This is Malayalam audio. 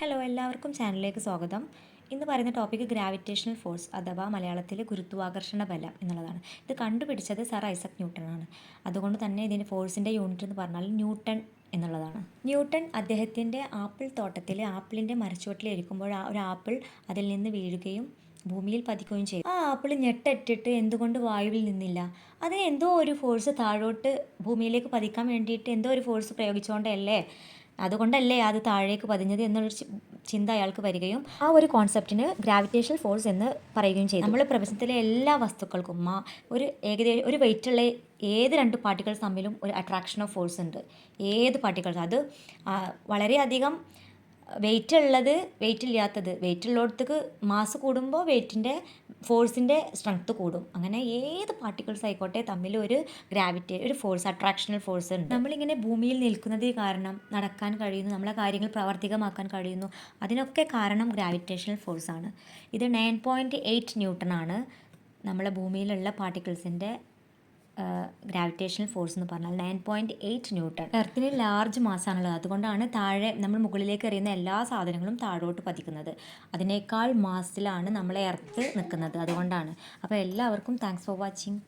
ഹലോ എല്ലാവർക്കും ചാനലിലേക്ക് സ്വാഗതം. ഇന്ന് പറയുന്ന ടോപ്പിക്ക് ഗ്രാവിറ്റേഷണൽ ഫോഴ്സ് അഥവാ മലയാളത്തിൽ ഗുരുത്വാകർഷണ ബലം എന്നുള്ളതാണ്. ഇത് കണ്ടുപിടിച്ചത് സർ ഐസക് ന്യൂട്ടൺ ആണ്. അതുകൊണ്ട് തന്നെ ഇതിൻ്റെ ഫോഴ്സിൻ്റെ യൂണിറ്റ് എന്ന് പറഞ്ഞാൽ ന്യൂട്ടൺ എന്നുള്ളതാണ്. ന്യൂട്ടൺ അദ്ദേഹത്തിൻ്റെ ആപ്പിൾ തോട്ടത്തിൽ ആപ്പിളിൻ്റെ മരച്ചുവട്ടിലിരിക്കുമ്പോൾ ഒരു ആപ്പിൾ അതിൽ നിന്ന് വീഴുകയും ഭൂമിയിൽ പതിക്കുകയും ചെയ്തു. ആ ആപ്പിൾ ഞെട്ടറ്റിട്ട് എന്തുകൊണ്ട് വായുവിൽ നിന്നില്ല? അതിന് എന്തോ ഒരു ഫോഴ്സ് താഴോട്ട് ഭൂമിയിലേക്ക് പതിക്കാൻ വേണ്ടിയിട്ട് എന്തോ ഒരു ഫോഴ്സ് പ്രയോഗിച്ചുകൊണ്ടല്ലേ, അതുകൊണ്ടല്ലേ അത് താഴേക്ക് പതിഞ്ഞത് എന്നൊരു ചിന്ത അയാൾക്ക് വരികയും ആ ഒരു കോൺസെപ്റ്റിന് ഗ്രാവിറ്റേഷണൽ ഫോഴ്സ് എന്ന് പറയുകയും ചെയ്തു. നമ്മൾ പ്രപഞ്ചത്തിലെ എല്ലാ വസ്തുക്കൾക്കും ഒരു ഏകദേശം ഒരു വെയിറ്റുള്ള ഏത് രണ്ട് പാർട്ടിക്കിൾസ് തമ്മിലും ഒരു അട്രാക്ഷൻ ഓഫ് ഫോഴ്സ് ഉണ്ട്. ഏത് പാർട്ടിക്കിൾസ് അത് വളരെയധികം വെയിറ്റ് ഉള്ളത് വെയിറ്റ് ഇല്ലാത്തത്, വെയിറ്റ് ഉള്ളിടത്തേക്ക് മാസ് കൂടുമ്പോൾ വെയിറ്റിൻ്റെ ഫോഴ്സിൻ്റെ സ്ട്രെങ്ത്ത് കൂടും. അങ്ങനെ ഏത് പാർട്ടിക്കിൾസ് ആയിക്കോട്ടെ തമ്മിൽ ഒരു ഒരു ഫോഴ്സ്, അട്രാക്ഷണൽ ഫോഴ്സ് ഉണ്ട്. നമ്മളിങ്ങനെ ഭൂമിയിൽ നിൽക്കുന്നത് കാരണം നടക്കാൻ കഴിയുന്നു, നമ്മളെ കാര്യങ്ങൾ പ്രാവർത്തികമാക്കാൻ കഴിയുന്നു, അതിനൊക്കെ കാരണം ഗ്രാവിറ്റേഷണൽ ഫോഴ്സാണ്. ഇത് 9.8 ന്യൂട്ടൺ ആണ് നമ്മളെ ഭൂമിയിലുള്ള പാർട്ടിക്കിൾസിൻ്റെ ഗ്രാവിറ്റേഷണൽ ഫോഴ്സ് എന്ന് പറഞ്ഞാൽ 9.8 ന്യൂട്ടൺ. എർത്തിന് ലാർജ് മാസ്സാണുള്ളത്, അതുകൊണ്ടാണ് താഴെ നമ്മൾ മുകളിലേക്ക് എറിയുന്ന എല്ലാ സാധനങ്ങളും താഴോട്ട് പതിക്കുന്നത്. അതിനേക്കാൾ മാസിലാണ് നമ്മളെ എർത്ത് നിൽക്കുന്നത്, അതുകൊണ്ടാണ്. അപ്പോൾ എല്ലാവർക്കും താങ്ക്സ് ഫോർ വാച്ചിങ്.